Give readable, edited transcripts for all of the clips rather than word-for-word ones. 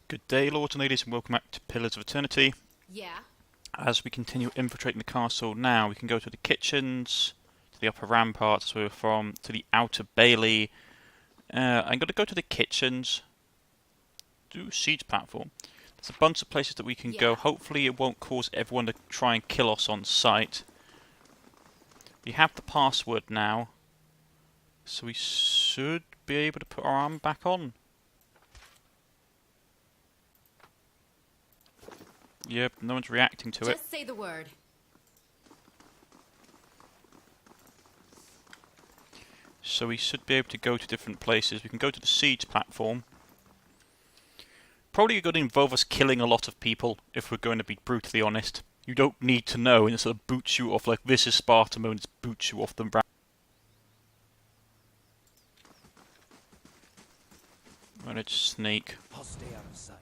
Good day, lords and ladies, and welcome back to Pillars of Eternity. Yeah. As we continue infiltrating the castle now, we can go to the kitchens, to the upper ramparts where we're from, to the outer bailey. I'm going to go to the kitchens. Do siege platform. There's a bunch of places that we can go. Hopefully it won't cause everyone to try and kill us on sight. We have the password now, so we should be able to put our arm back on. Yep, no one's reacting to it. Just say the word. So we should be able to go to different places. We can go to the siege platform. Probably going to involve us killing a lot of people, if we're going to be brutally honest. You don't need to know, and it sort of boots you off like this is Sparta mode, and it boots you off the ramp. I'm going to sneak. I'll stay out of sight.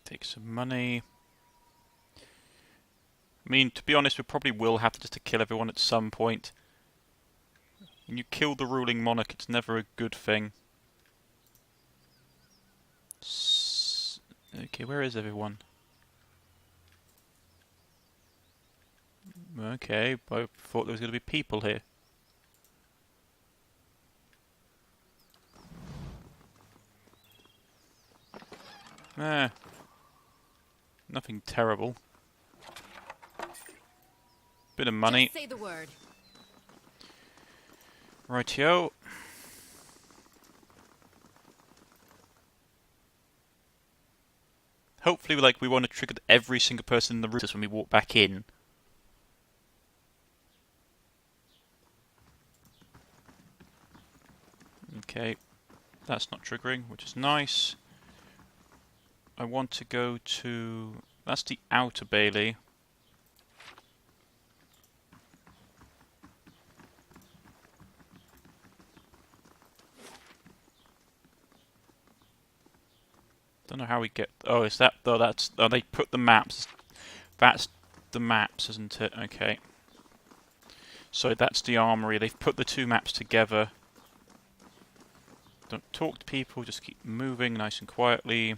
Take some money. I mean, to be honest, we probably will have to just to kill everyone at some point. When you kill the ruling monarch, it's never a good thing. Okay, where is everyone? Okay, I thought there was going to be people here. Nothing terrible. Bit of money. Just say the word. Rightio. Hopefully, we want to trigger every single person in the room when we walk back in. Okay, that's not triggering, which is nice. I want to go to... That's the outer bailey. Don't know how we get... Oh, is that... Oh, that's... Oh, they put the maps. That's the maps, isn't it? Okay. So that's the armory. They've put the two maps together. Don't talk to people, just keep moving nice and quietly.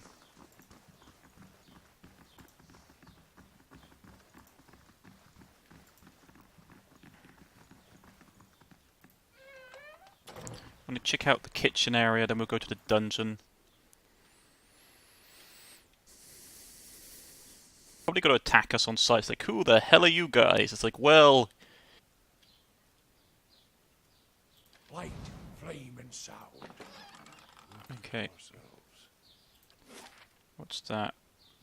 I'm going to check out the kitchen area, then we'll go to the dungeon. Probably going to attack us on sight. It's like, who the hell are you guys? It's like, well... Light, flame, and sound. Okay. What's that?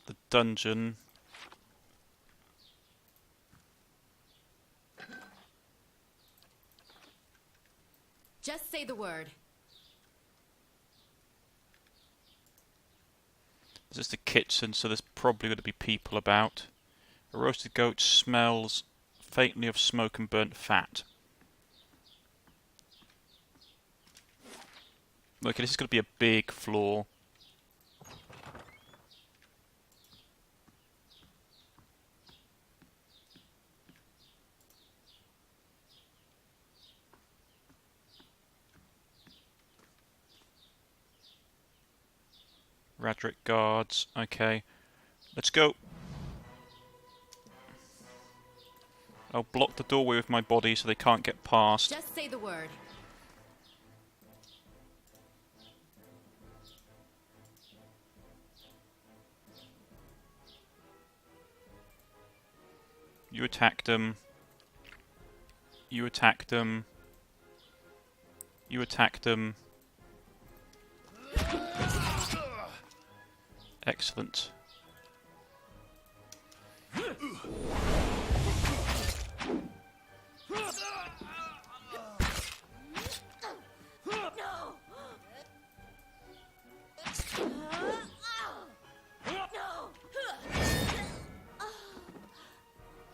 The dungeon. Just say the word. This is the kitchen, so there's probably going to be people about. A roasted goat smells faintly of smoke and burnt fat. Okay, this is going to be a big floor. Radric guards. Okay. Let's go. I'll block the doorway with my body so they can't get past. Just say the word. You attacked them. You attacked them. You attacked them. Excellent.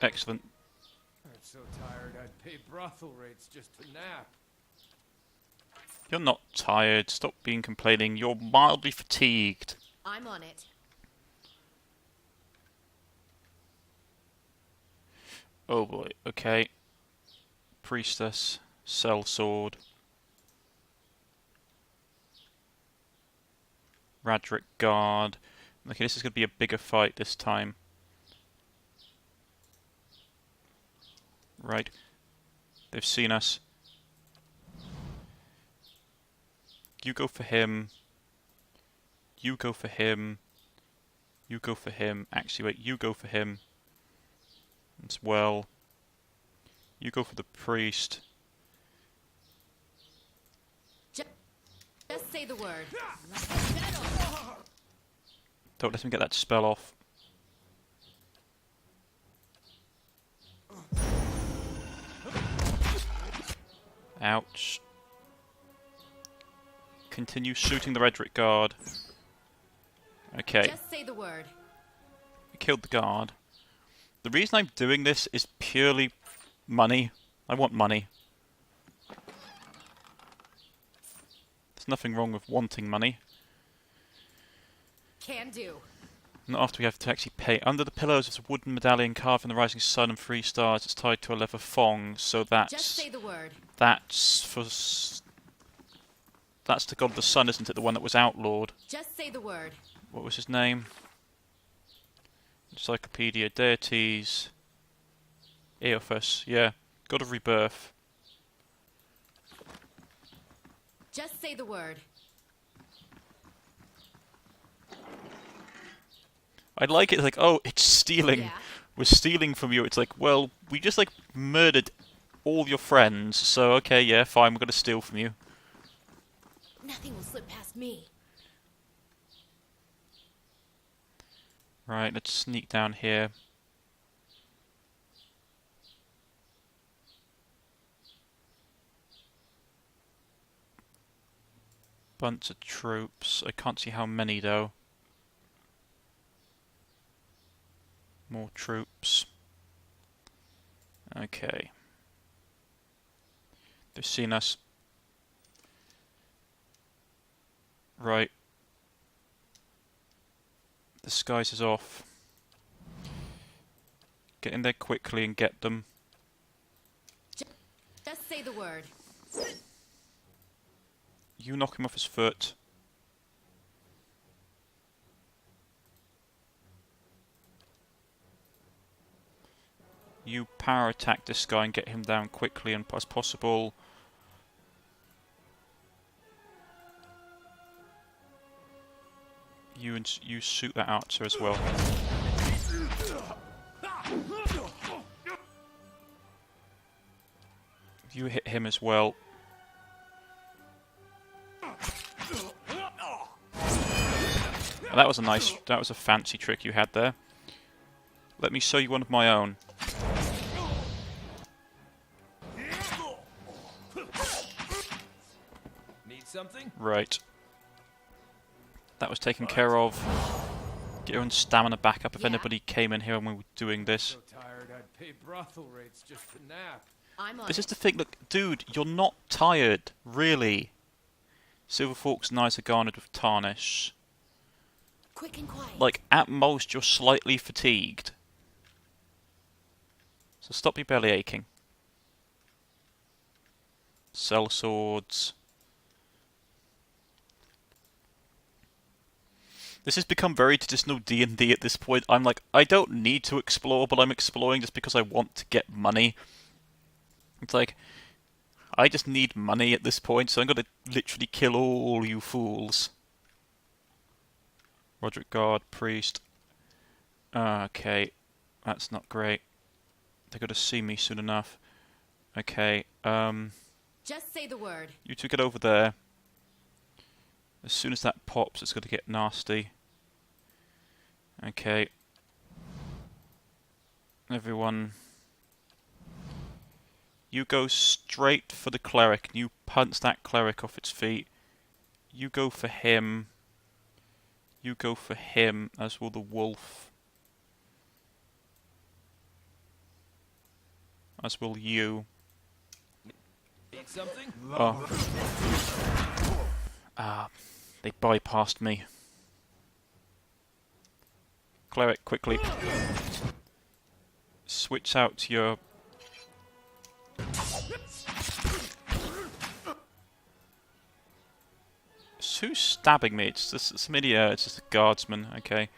Excellent. I'm so tired I'd pay brothel rates just to nap. You're not tired. Stop being complaining. You're mildly fatigued. I'm on it. Oh boy, okay. Priestess, sellsword. Radric guard. Okay, this is going to be a bigger fight this time. Right. They've seen us. You go for him. You go for him. You go for him. Actually, wait, you go for him as well. You go for the priest. Just say the word. Don't let him get that spell off. Ouch. Continue shooting the Redrick guard. Okay. Just say the word. We killed the guard. The reason I'm doing this is purely money. I want money. There's nothing wrong with wanting money. Can do. Not after we have to actually pay. Under the pillows is a wooden medallion carved in the rising sun and 3 stars. It's tied to a leather thong, so that's... Just say the word. That's for... That's the god of the sun, isn't it? The one that was outlawed. Just say the word. What was his name? Encyclopedia, deities... Eophus, yeah. God of rebirth. Just say the word. I like it, like, oh, it's stealing. Yeah. We're stealing from you. It's like, well, we just, like, murdered all your friends, so okay, yeah, fine, we're gonna steal from you. Nothing will slip past me. Right, let's sneak down here. Bunch of troops. I can't see how many, though. More troops. Okay. They've seen us. Right. Disguise is off. Get in there quickly and get them. Just say the word. You knock him off his foot. You power attack this guy and get him down quickly and as possible. You shoot that archer as well. You hit him as well. That was a fancy trick you had there. Let me show you one of my own. Need something? Right. That was taken care of. Get your own stamina back up if anybody came in here and we were doing this. So tired I'd pay brothel rates just to nap. I'm on This it. is the thing, look, dude, you're not tired, really. Silver Fork's knives are garnered with tarnish. Quick and quiet. Like, at most, you're slightly fatigued. So stop your belly aching. Sell swords. This has become very traditional D&D at this point. I'm like, I don't need to explore, but I'm exploring just because I want to get money. It's like, I just need money at this point, so I'm going to literally kill all you fools. Roderick Guard, Priest. Okay, that's not great. They're going to see me soon enough. Okay, Just say the word. you two get over there. As soon as that pops, it's going to get nasty. Okay. Everyone. You go straight for the cleric. You punch that cleric off its feet. You go for him. You go for him, as will the wolf. As will you. Need something? Oh. They bypassed me. Cleric, quickly. switch out your... Who's stabbing me? It's just some idiot. It's just a guardsman. Okay.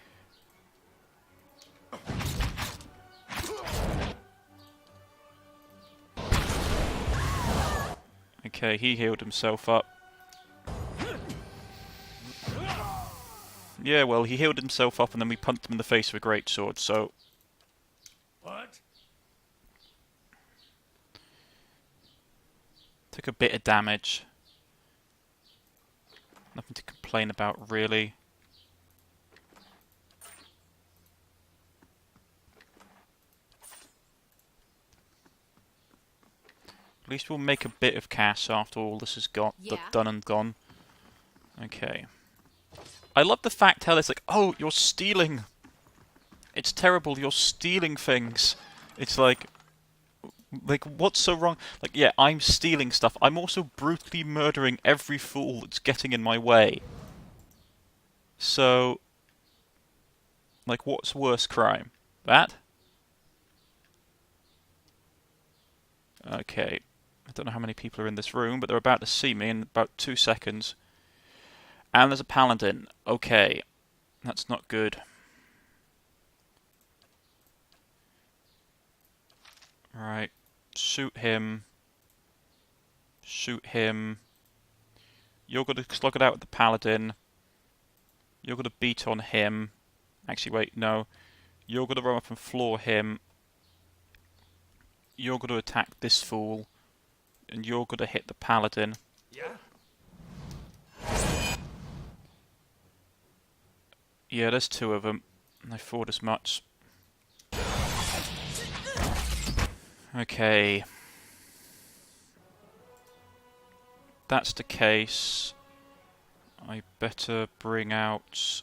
Okay, he healed himself up. Yeah, well, he healed himself up and then we punched him in the face with a greatsword, so... What? Took a bit of damage. Nothing to complain about, really. At least we'll make a bit of cash after all this is done and gone. Okay. I love the fact how it's like, oh, you're stealing. It's terrible, you're stealing things. It's like, what's so wrong? Like, yeah, I'm stealing stuff. I'm also brutally murdering every fool that's getting in my way. So, like, what's worse crime? That? Okay. I don't know how many people are in this room, but they're about to see me in about 2 seconds. And there's a paladin. Okay. That's not good. Right. Shoot him. Shoot him. You're going to slug it out with the paladin. You're going to beat on him. Actually, wait, no. You're going to run up and floor him. You're going to attack this fool. And you're going to hit the paladin. Yeah? Yeah, there's 2 of them. I thought as much. Okay. That's the case. I better bring out...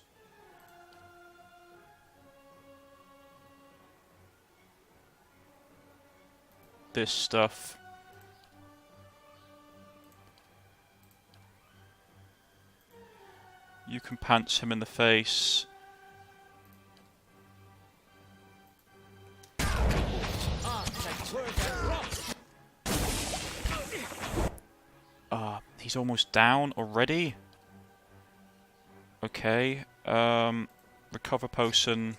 this stuff. You can punch him in the face. He's almost down already? Okay. Recover potion.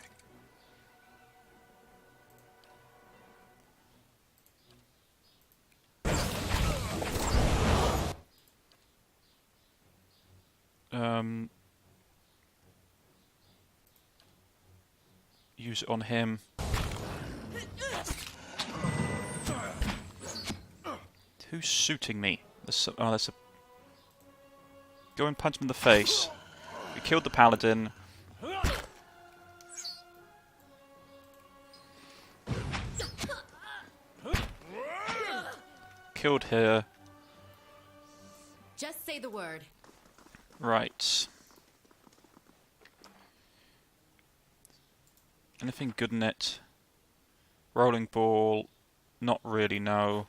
Use it on him. Who's shooting me? There's a... Go and punch him in the face. We killed the paladin. Killed her. Just say the word. Right. Anything good in it? Rolling ball. Not really, no.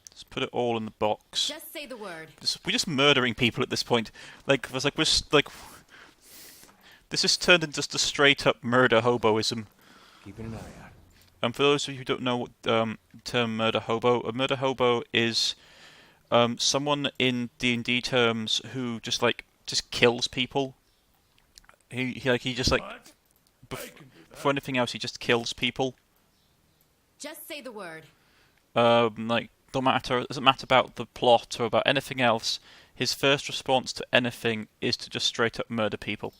Let's put it all in the box. Just say the word. We're just murdering people at this point. Like, it's like we're like. This has turned into just a straight up murder hoboism. Keeping an eye out. And for those of you who don't know what term murder hobo, a murder hobo is someone in D&D terms who just kills people. He just like before anything else, he just kills people. Just say the word. Like it doesn't matter about the plot or about anything else. His first response to anything is to just straight up murder people.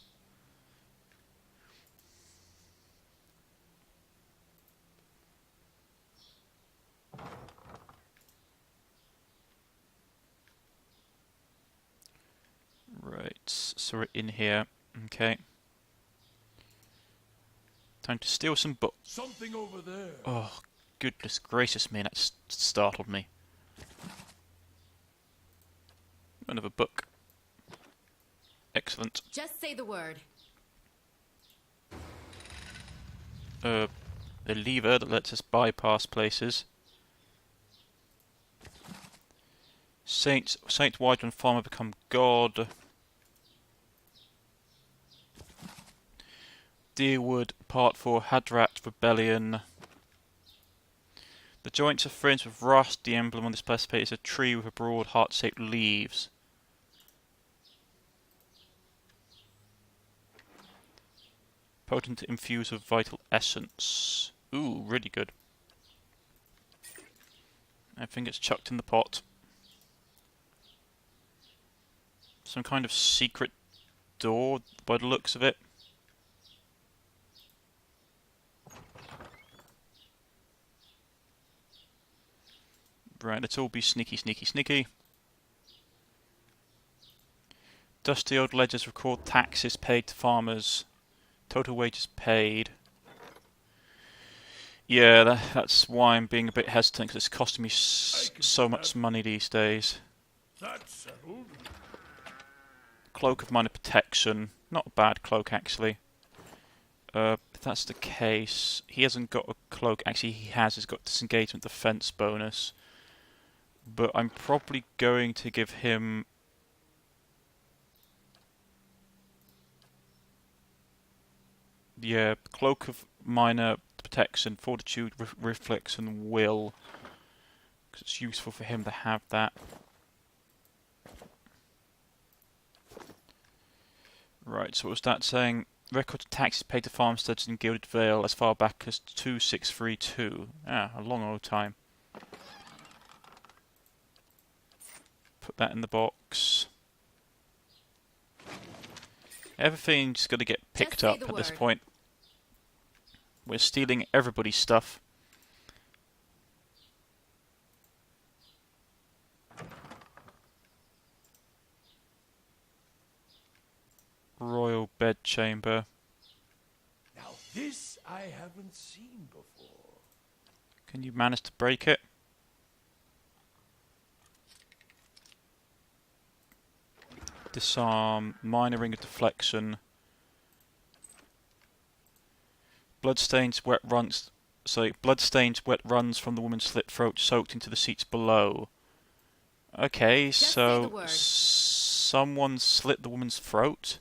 Right, so we're in here. Okay. Time to steal some books. Something over there. Oh, goodness gracious me, that startled me. Another book. Excellent. Just say the word. A lever that lets us bypass places. Saint Wydran Farmer become god. Deerwood, Part 4, Hadrat Rebellion. The joints are fringed with rust. The emblem on this plate is a tree with a broad heart-shaped leaves. Potent infused with vital essence. Ooh, really good. Everything gets chucked in the pot. Some kind of secret door by the looks of it. Right, let's all be sneaky, sneaky, sneaky. Dusty old ledgers record taxes paid to farmers. Total wages paid. Yeah, that's why I'm being a bit hesitant, because it's costing me so much money these days. That's settled. Cloak of Minor Protection. Not a bad cloak, actually. If that's the case, he hasn't got a cloak. Actually, he has. He's got disengagement defense bonus. But I'm probably going to give him... Yeah, Cloak of Minor Protection, Fortitude, Reflex, and Will. Because it's useful for him to have that. Right, so what was that saying? Record of taxes paid to farmsteads in Gilded Vale as far back as 2632. Ah, a long old time. Put that in the box. Everything's going to get picked up at this point. We're stealing everybody's stuff. Royal bedchamber. Now this I haven't seen before. Can you manage to break it? Disarm, minor ring of deflection. Bloodstains wet runs from the woman's slit throat soaked into the seats below. Okay, so someone slit the woman's throat.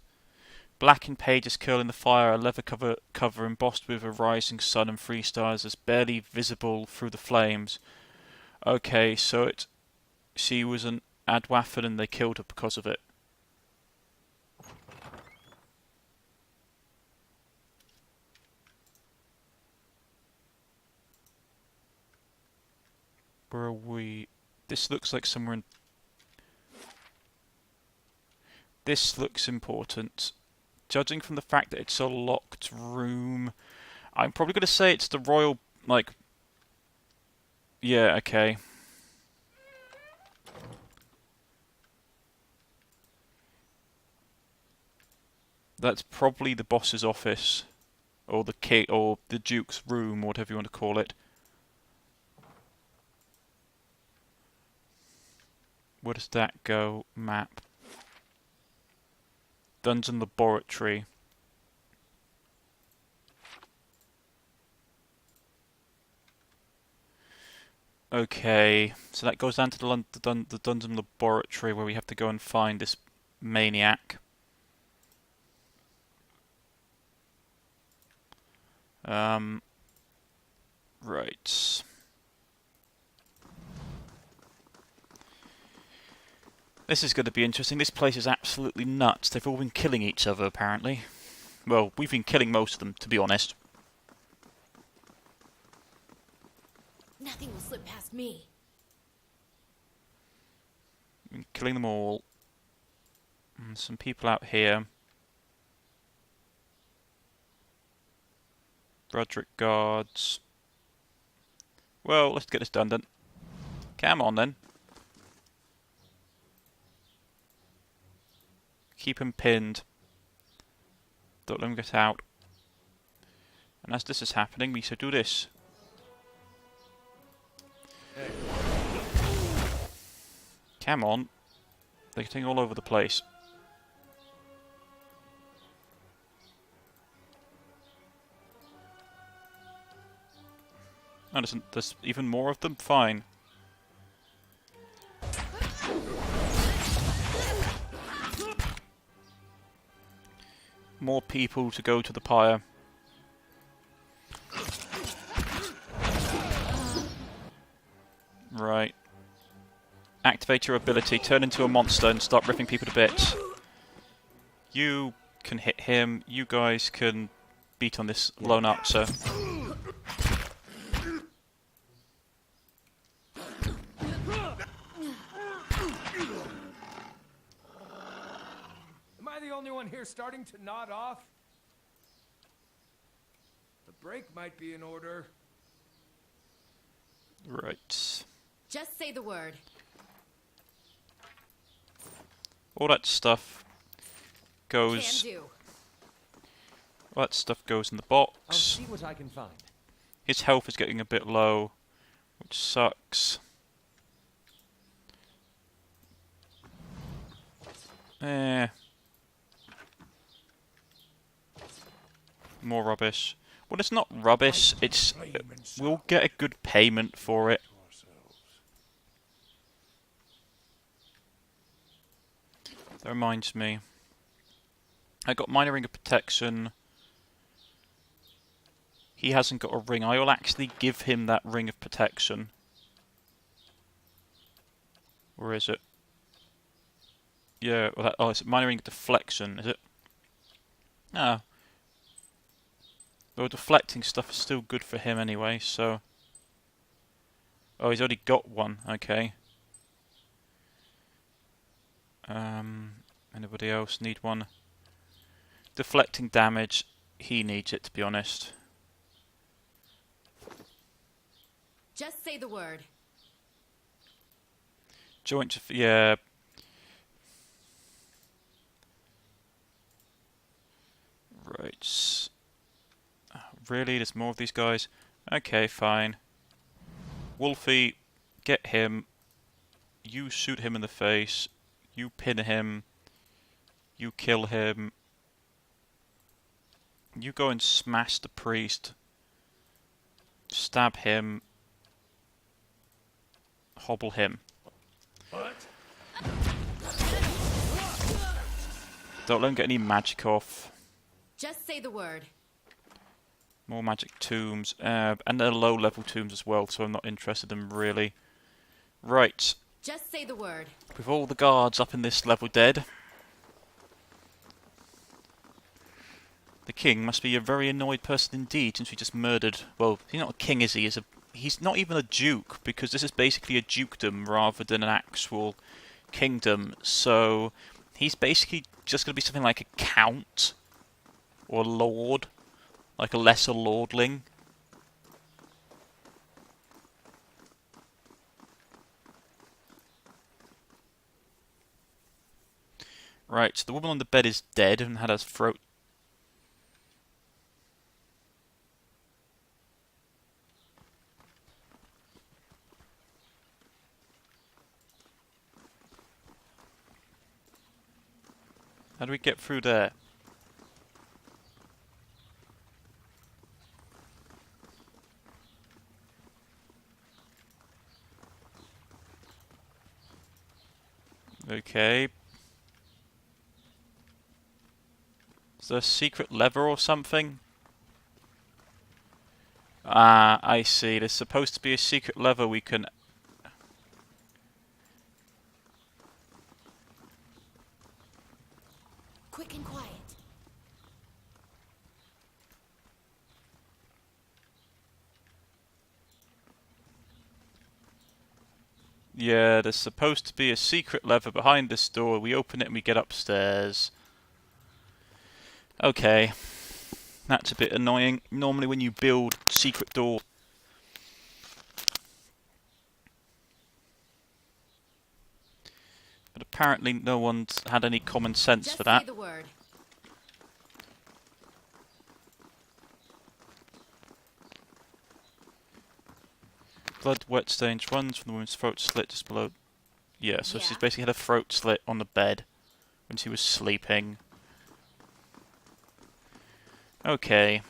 Blackened pages curl in the fire, a leather cover embossed with a rising sun and 3 stars is barely visible through the flames. Okay, so she was an Adwaffin and they killed her because of it. Where are we? This looks like somewhere in... This looks important. Judging from the fact that it's a locked room, I'm probably going to say it's the royal, like... Yeah, okay. That's probably the boss's office. Or the king, or the duke's room, or whatever you want to call it. Where does that go? Map. Dungeon laboratory. Okay, so that goes down to the dungeon laboratory where we have to go and find this maniac. Right. This is going to be interesting. This place is absolutely nuts. They've all been killing each other, apparently. Well, we've been killing most of them, to be honest. Nothing will slip past me. Been killing them all. And some people out here. Broderick guards. Well, let's get this done then. Come on then. Keep him pinned. Don't let him get out. And as this is happening, we should do this. Hey. Come on. They're getting all over the place. Oh, there's even more of them? Fine. More people to go to the pyre. activate your ability, turn into a monster, and start ripping people to bits. You can hit him. You guys can beat on this lone archer. Am I the only one here starting to nod off? The break might be in order. Right. Just say the word. All that stuff Can goes. do. All that stuff goes in the I'll box. see what I can find. His health is getting a bit low, which sucks. More rubbish. Well, it's not rubbish. It's we'll get a good payment for it. That reminds me. I got minor ring of protection. He hasn't got a ring. I will actually give him that ring of protection. Where is it? Yeah, well oh, it's minor ring of deflection, is it? Ah. Well, deflecting stuff is still good for him anyway, so... Oh, he's already got one, okay. Anybody else need one? Deflecting damage, he needs it, to be honest. Just say the word. Joint, yeah. Right. Really? There's more of these guys? Okay, fine. Wolfie, get him. You shoot him in the face. You pin him. You kill him. You go and smash the priest. Stab him. Hobble him. What? Don't let him get any magic off. Just say the word. More magic tombs, and they're low level tombs as well, so I'm not interested in them really. Right, Just say the word. with all the guards up in this level dead, the king must be a very annoyed person indeed, since we just murdered. Well, he's not a king, is he? He's not even a duke, because this is basically a dukedom rather than an actual kingdom. So he's basically just going to be something like a count or a lord. Like a lesser lordling. Right, so the woman on the bed is dead and had her throat... How do we get through there? Okay. Is there a secret lever or something? Ah, I see. There's supposed to be a secret lever we can... Quick and quiet. Yeah, there's supposed to be a secret lever behind this door. We open it and we get upstairs. Okay. That's a bit annoying. Normally when you build secret doors... But apparently no one's had any common sense Just for say that. the word. Blood, wet stains, runs from the woman's throat slit just below... Yeah, so she's Yeah. basically had a throat slit on the bed when she was sleeping. Okay.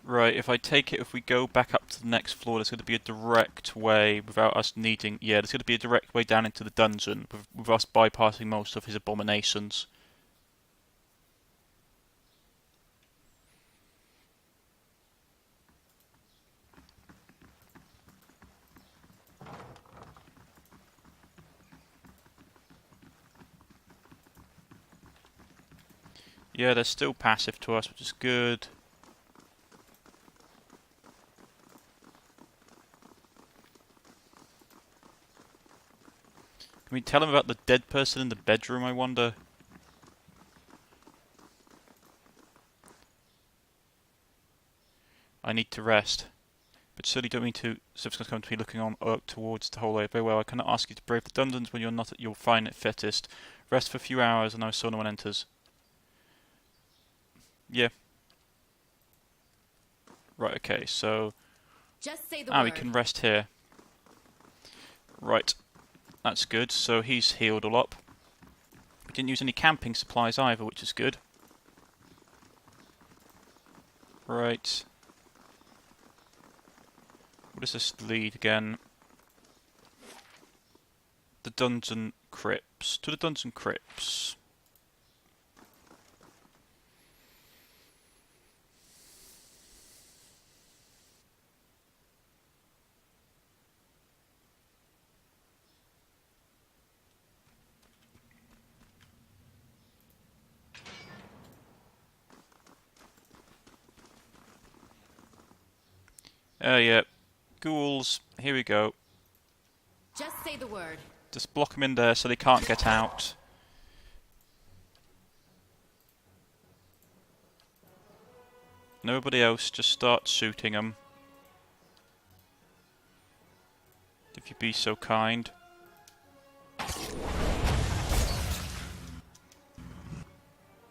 Right, if I take it, if we go back up to the next floor, there's going to be a direct way without us needing... Yeah, there's going to be a direct way down into the dungeon with us bypassing most of his abominations. Yeah, they're still passive to us, which is good. Can we tell him about the dead person in the bedroom, I wonder? I need to rest. But surely don't mean to... Subsequently come to be looking on towards the hallway. Very well, I cannot ask you to brave the dungeons when you're not at your fine fittest. Rest for a few hours and I saw no one enters. Yeah. Right, okay, so... Just say the word. we can rest here. Right. That's good, so he's healed all up. We didn't use any camping supplies either, which is good. Right. What does this lead again? The dungeon crypts. To the dungeon crypts. Yeah. Ghouls. Here we go. Just say the word. Just block them in there so they can't get out. Nobody else, just start shooting them. If you'd be so kind.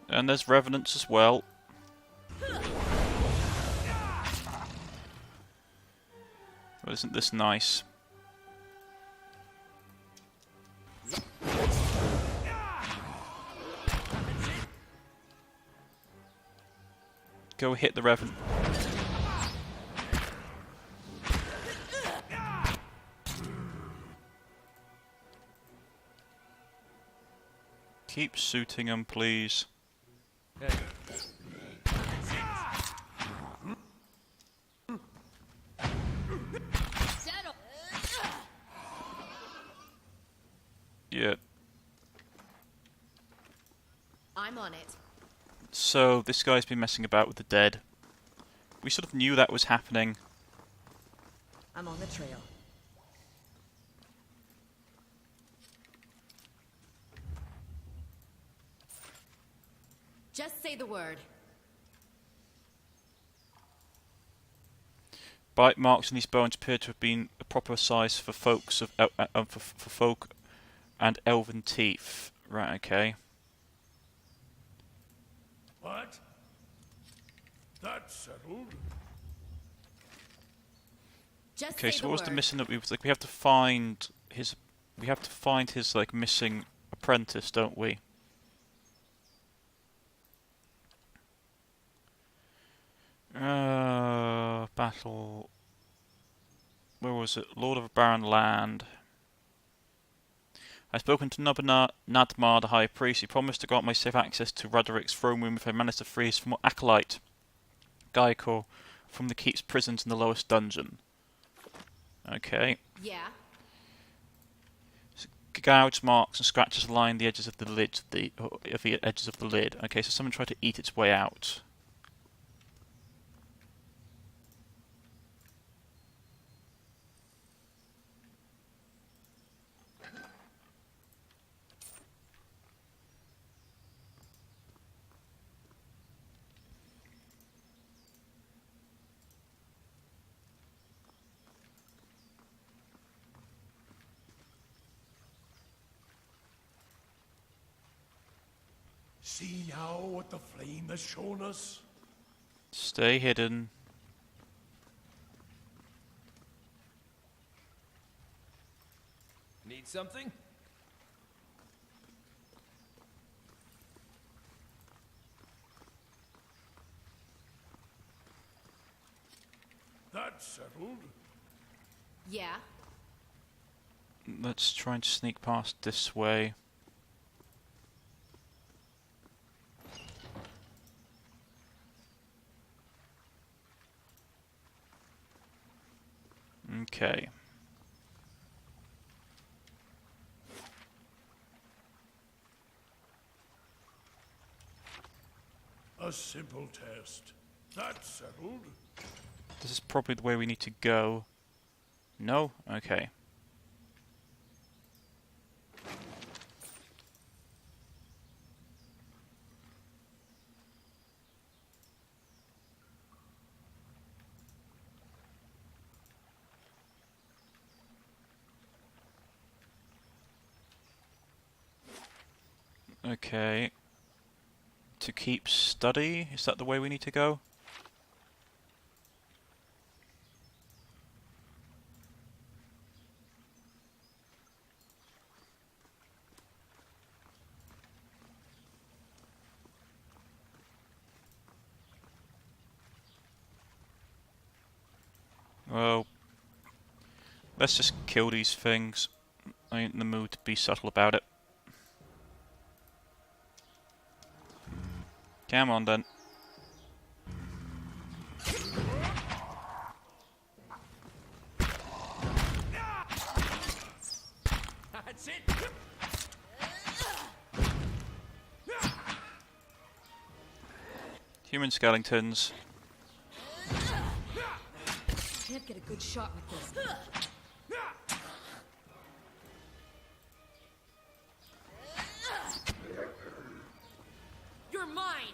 And there's revenants as well. Well, isn't this nice? Go hit the revenant. Keep shooting them, please. Yeah. I'm on it. So, this guy's been messing about with the dead. We sort of knew that was happening. I'm on the trail. Just say the word. Bite marks on these bones appear to have been a proper size for folks of for folk and elven teeth. Right, okay. What? That's settled. Just Okay, say so the what was word. the missing that we was like? We have to find his. We have to find his like missing apprentice, don't we? Battle. Where was it? Lord of Barren Land. I've spoken to Nadmar, the High Priest. He promised to grant my safe access to Roderick's throne room if I manage to free his former acolyte, Gaikor, from the keep's prisons in the lowest dungeon. Okay. Yeah. Gouge marks and scratches line the edges of the lid. The edges of the lid. Okay, so someone tried to eat its way out. See now what the flame has shown us? Stay hidden. Need something? That settled. Yeah? Let's try and sneak past this way. Okay. A simple test. That settled. This is probably the way we need to go. No? Okay. Okay. To keep study? Is that the way we need to go? Well, let's just kill these things. I ain't in the mood to be subtle about it. Come on then. That's it. Human skeletons. Can't get a good shot with this. You're mine!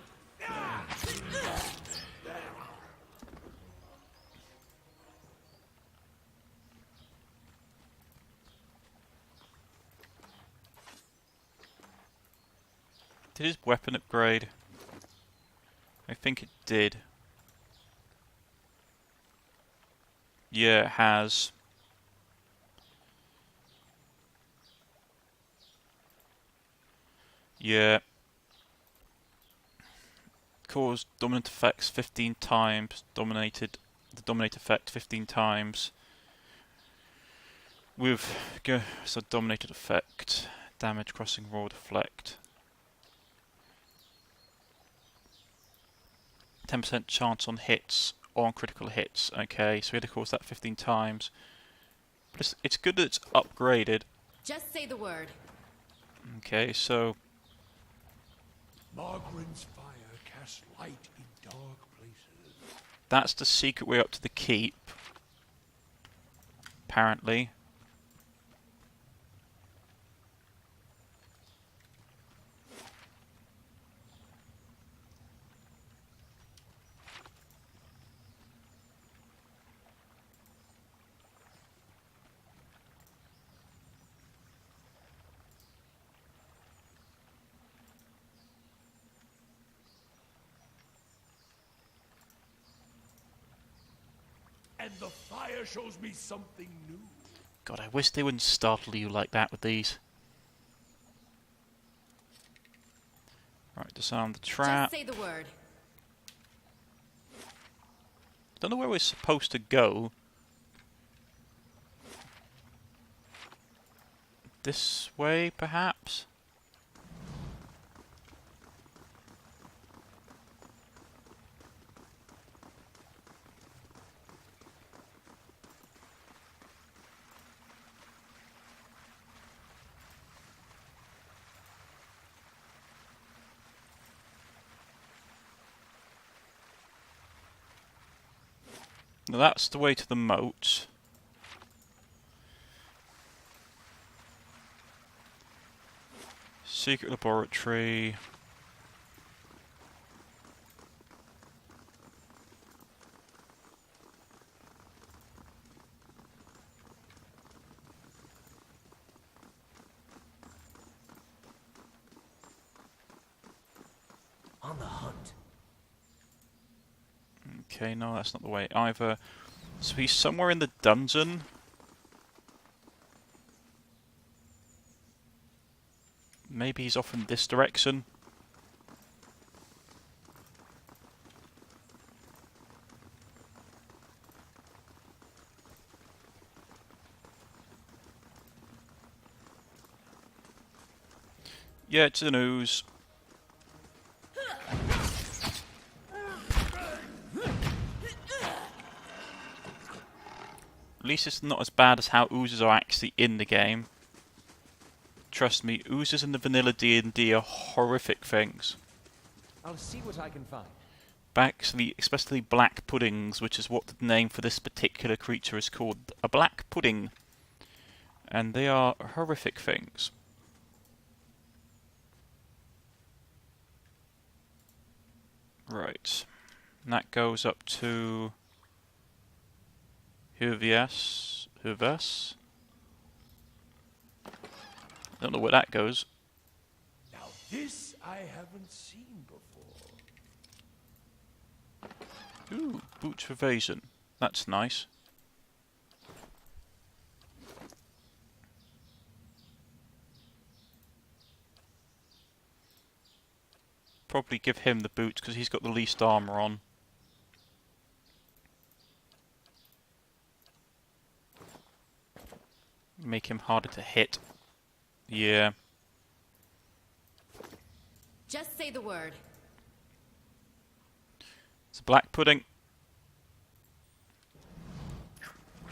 Did his weapon upgrade? I think it did. Yeah, it has. Yeah. Caused dominant effects 15 times. Dominated the dominate effect 15 times. With so dominated effect. Damage crossing roll deflect. 10% chance on hits or on critical hits. Okay, so we had to cause that 15 times. But it's good that it's upgraded. Just say the word. Okay, so Margaren's fire casts light in dark places. that's the secret way up to the keep. Apparently. And the fire shows me something new. God, I wish they wouldn't startle you like that with these. Right, disarm the trap. Just say the word. Don't know where we're supposed to go. This way, perhaps? Now that's the way to the moat. Secret laboratory. On the hunt. Okay, no, that's not the way either. So he's somewhere in the dungeon. Maybe he's off in this direction. Yeah, it's an ooze. At least it's not as bad as how oozes are actually in the game. Trust me, oozes in the vanilla D&D are horrific things. I'll see what I can find. Actually, especially black puddings, which is what the name for this particular creature is called. A black pudding. And they are horrific things. Right. And that goes up to Hurvias. Don't know where that goes. Now this I haven't seen before. Ooh, boots of evasion. That's nice. Probably give him the boots because he's got the least armor on. Make him harder to hit. Yeah. Just say the word. It's a black pudding.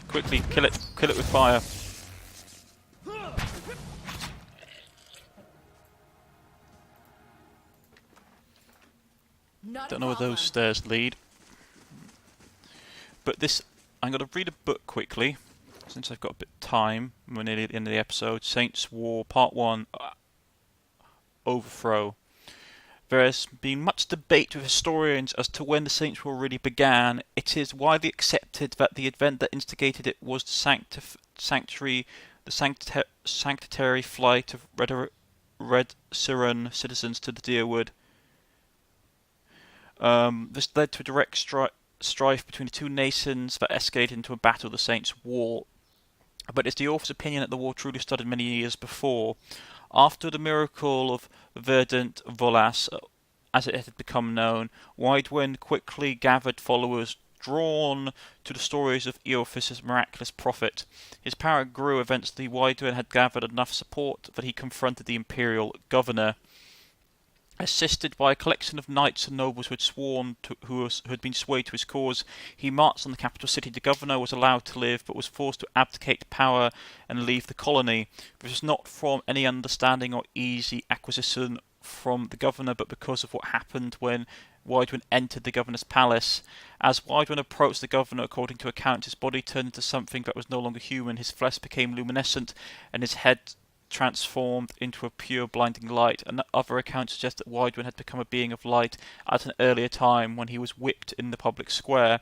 Quickly, kill it. Kill it with fire. Not Don't a know where those problem. stairs lead. But this, I'm going to read a book quickly, since I've got a bit of time. We're nearly at the end of the episode. Saints War, Part 1, Overthrow. There has been much debate with historians as to when the Saints War really began. It is widely accepted that the event that instigated it was the sanctuary flight of Red Siren citizens to the Deerwood. This led to a direct strife between the two nations that escalated into a battle of the Saints' War. But it's the author's opinion that the war truly started many years before. After the miracle of Verdant Volas, as it had become known, Icewind quickly gathered followers drawn to the stories of Eothas' miraculous prophet. His power grew eventually. Icewind had gathered enough support that he confronted the imperial governor. Assisted by a collection of knights and nobles who had been swayed to his cause, he marched on the capital city. The governor was allowed to live, but was forced to abdicate power and leave the colony. This was not from any understanding or easy acquisition from the governor, but because of what happened when Icewind entered the governor's palace. As Icewind approached the governor, according to accounts, his body turned into something that was no longer human. His flesh became luminescent, and his head transformed into a pure blinding light, and other accounts suggest that Icewind had become a being of light at an earlier time when he was whipped in the public square.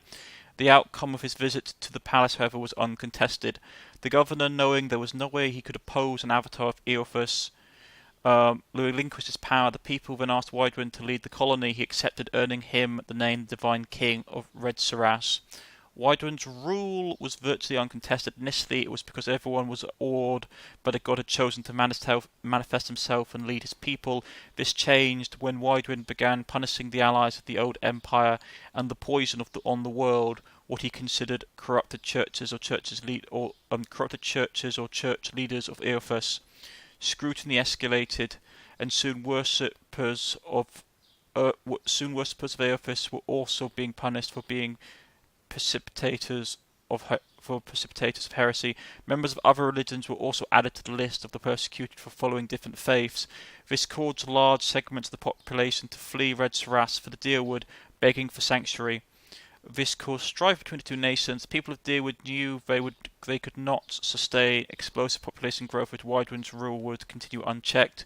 The outcome of his visit to the palace, however, was uncontested. The governor, knowing there was no way he could oppose an avatar of Eothas, relinquished his power. The people then asked Icewind to lead the colony. He accepted, earning him the name Divine King of Red Siras. Icewynd's rule was virtually uncontested. Initially, it was because everyone was awed, but a god had chosen to manifest himself and lead his people. This changed when Icewind began punishing the allies of the old empire and the poison on the world, what he considered corrupted churches or church leaders of Eothas. Scrutiny escalated, and soon worshippers of Eothas were also being punished for being precipitators of heresy. Members of other religions were also added to the list of the persecuted for following different faiths. This caused large segments of the population to flee Red Siras for the Deerwood, begging for sanctuary. This caused strife between the two nations. The people of Deerwood knew they could not sustain explosive population growth if Icewynd's rule would continue unchecked.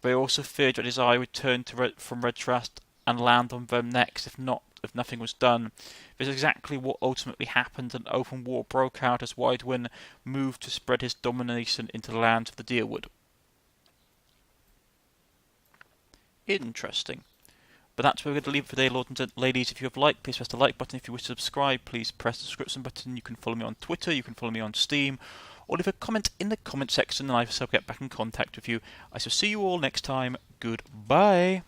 They also feared that his eye would turn from Red Siras and land on them next if nothing was done. This is exactly what ultimately happened. An open war broke out as Icewind moved to spread his domination into the lands of the Deerwood. Interesting. But that's where we're going to leave it for today, lords and ladies. If you have liked, please press the like button. If you wish to subscribe, please press the subscription button. You can follow me on Twitter, you can follow me on Steam, or leave a comment in the comment section and I shall get back in contact with you. I shall see you all next time. Goodbye.